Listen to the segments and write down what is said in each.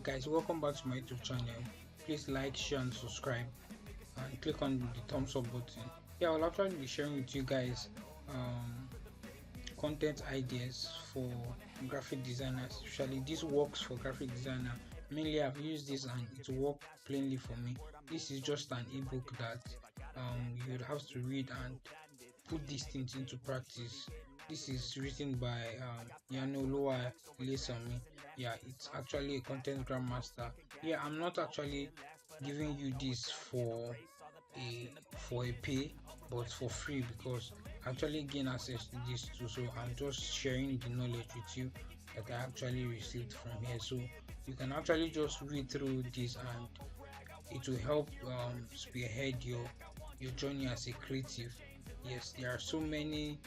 guys, welcome back to my YouTube channel. Please like, share and subscribe and click on the thumbs up button. Yeah, I'll actually be sharing with you guys content ideas for graphic designers. Especially this works for graphic designer. Mainly I've used this and it worked plainly for me. This is just an ebook that you would have to read and put these things into practice. This is written by Yanoloa Lesami. Yeah, it's actually a content grandmaster. Yeah, I'm not actually giving you this for a pay, but for free, because I actually gain access to this too. So I'm just sharing the knowledge with you that I actually received from here. So you can actually just read through this and it will help spearhead your journey as a creative. Yes, there are so many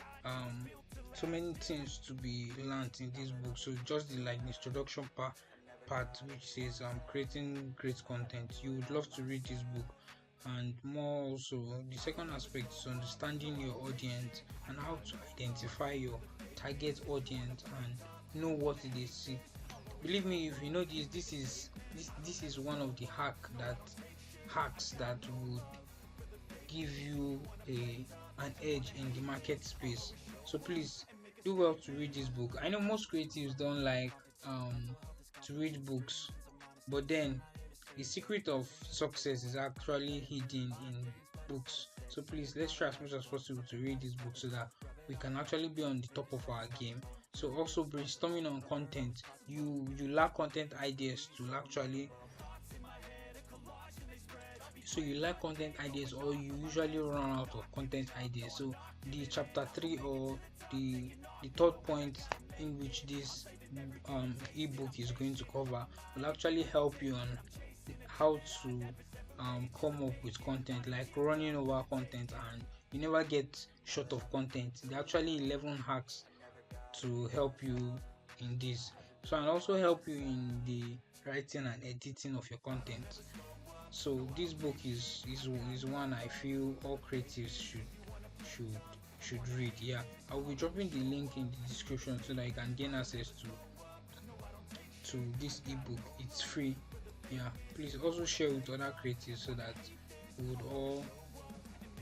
things to be learned in this book. So just the introduction part which says creating great content. You would love to read this book. And more also, the second aspect is understanding your audience and how to identify your target audience and know what they see. Believe me, if you know this is one of the hacks that would give you an edge in the market space. So please do well to read this book. I know most creatives don't like to read books, but then the secret of success is actually hidden in books. So please, let's try as much as possible to read this book so that we can actually be on the top of our game. So also brainstorming on content. You lack content ideas to actually so you lack content ideas, or you usually run out of content ideas. So the chapter 3, or the third point in which this ebook is going to cover, will actually help you on how to come up with content, like running over content, and you never get short of content. There are actually 11 hacks to help you in this. So, and also help you in the writing and editing of your content. So this book is one I feel all creatives should should read. Yeah, I'll be dropping the link in the description so that you can gain access to this ebook. It's free. Yeah, please also share with other creatives so that we would all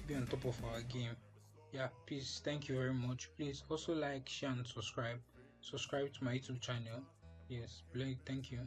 be on top of our game. Yeah, please, thank you very much. Please also like, share and subscribe to my YouTube channel. Yes, thank you.